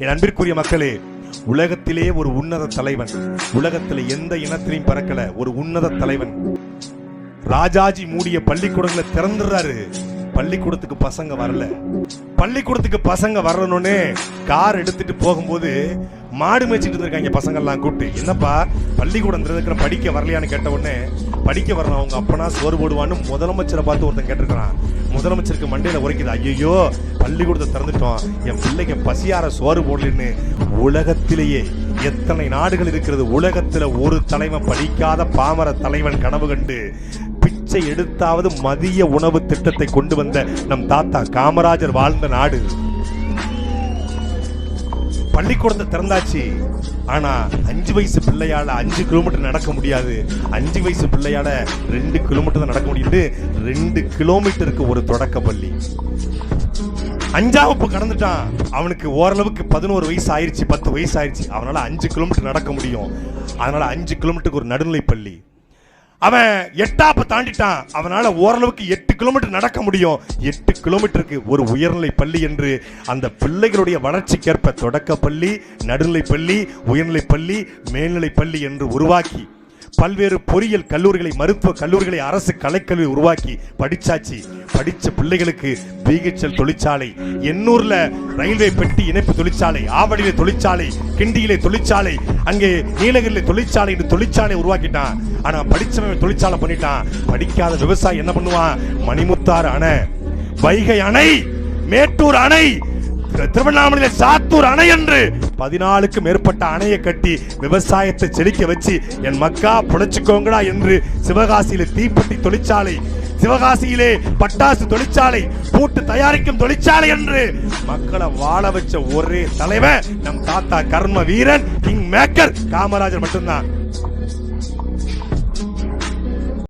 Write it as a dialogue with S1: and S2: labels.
S1: என் அன்பிற்குரிய மக்களே, உலகத்திலே ஒரு உன்னத தலைவன், உலகத்துல எந்த இனத்திலையும் பறக்கல, ஒரு உன்னத தலைவன். ராஜாஜி மூடிய பள்ளிக்கூடங்களை திறந்துடுறாரு. பள்ளிக்கூடத்துக்கு பசங்க வரல. பள்ளிக்கூடத்துக்கு பசங்க வரணும்னு கார் எடுத்துட்டு போகும்போது மாடு மேய்ச்சிட்டு இருக்காங்க பசங்க எல்லாம் கூப்பிட்டு, என்னப்பா பள்ளிக்கூடம் படிக்க வரலையான்னு கேட்ட உடனே, படிக்க வரணும் அவங்க அப்பனா சோறு போடுவான்னு முதலமைச்சரை பார்த்து ஒருத்தன் கேட்டிருக்கிறான். முதலமைச்சருக்கு மண்டையில உரைக்குது, ஐயோ பள்ளிக்கூடத்தை திறந்துட்டோம், என் பிள்ளைக்கு பசியார சோறு போடலன்னு. உலகத்திலேயே எத்தனை நாடுகள் இருக்கிறது, உலகத்துல ஒரு தலைவன் படிக்காத பாமர தலைவன் கனவு கண்டு பிச்சை எடுத்தாவது மதிய உணவு திட்டத்தை கொண்டு வந்த நம் தாத்தா காமராஜர் வாழ்ந்த நாடு. பள்ளிக்கூடத்தை திறந்தாச்சு, ஆனா 5 வயசு பிள்ளையால 5 கிலோமீட்டர் நடக்க முடியாது. 5 வயசு பிள்ளையால 2 கிலோமீட்டர் தான் நடக்க முடியுது. 2 கிலோமீட்டருக்கு ஒரு தொடக்க பள்ளி. 5ஆம் வகுப்பு கடந்துட்டான், அவனுக்கு ஓரளவுக்கு 11 வயசு ஆயிருச்சு, 10 வயசு ஆயிருச்சு, அவனால 5 கிலோமீட்டர் நடக்க முடியும். அதனால 5 கிலோமீட்டருக்கு ஒரு நடுநிலை பள்ளி. அவன் 8ஆம் தாண்டிட்டான், அவனால ஓரளவுக்கு 8 கிலோமீட்டர் நடக்க முடியும். 8 கிலோமீட்டருக்கு ஒரு உயர்நிலை பள்ளி என்று அந்த பிள்ளைகளுடைய வளர்ச்சிக்கேற்ப தொடக்க பள்ளி, நடுநிலை பள்ளி, உயர்நிலை பள்ளி, மேல்நிலை பள்ளி என்று உருவாக்கி பல்வேறு பொறியியல் கல்லூரிகளை, மருத்துவ கல்லூரிகளை, அரசு கலைக்கல்வி உருவாக்கி படிச்சாச்சு. படிச்ச பிள்ளைகளுக்கு பிஹெச்எல் தொழிற்சாலை, எண்ணூர்ல ரயில்வே பெட்டி இணைப்பு தொழிற்சாலை, ஆவடியில தொழிற்சாலை, கிண்டியிலே தொழிற்சாலை, அங்கே நீலகிரியில தொழிற்சாலை என்று தொழிற்சாலை உருவாக்கிட்டான். ஆனா படிச்சவன் தொழிற்சாலை பண்ணிட்டான். படிக்காத விவசாயி என்ன பண்ணுவான்? மணிமுத்தாறு அணை, வைகை அணை, மேட்டூர் அணை, திருவண்ணாமலையில சாத்தூர் அணை என்று 14க்கும் மேற்பட்ட அணையை கட்டி விவசாயத்தை செழிக்க வச்சு, என் மக்கா புழைச்சுக்கோங்கடா என்று சிவகாசியில தீப்பெட்டி தொழிற்சாலை, சிவகாசியிலே பட்டாசு தொழிற்சாலை, பூட்டு தயாரிக்கும் தொழிற்சாலை என்று மக்களை வாழ வச்ச ஒரே தலைவன் நம் தாத்தா கர்ம வீரன் கிங் மேக்கர் காமராஜர் மட்டும்தான்.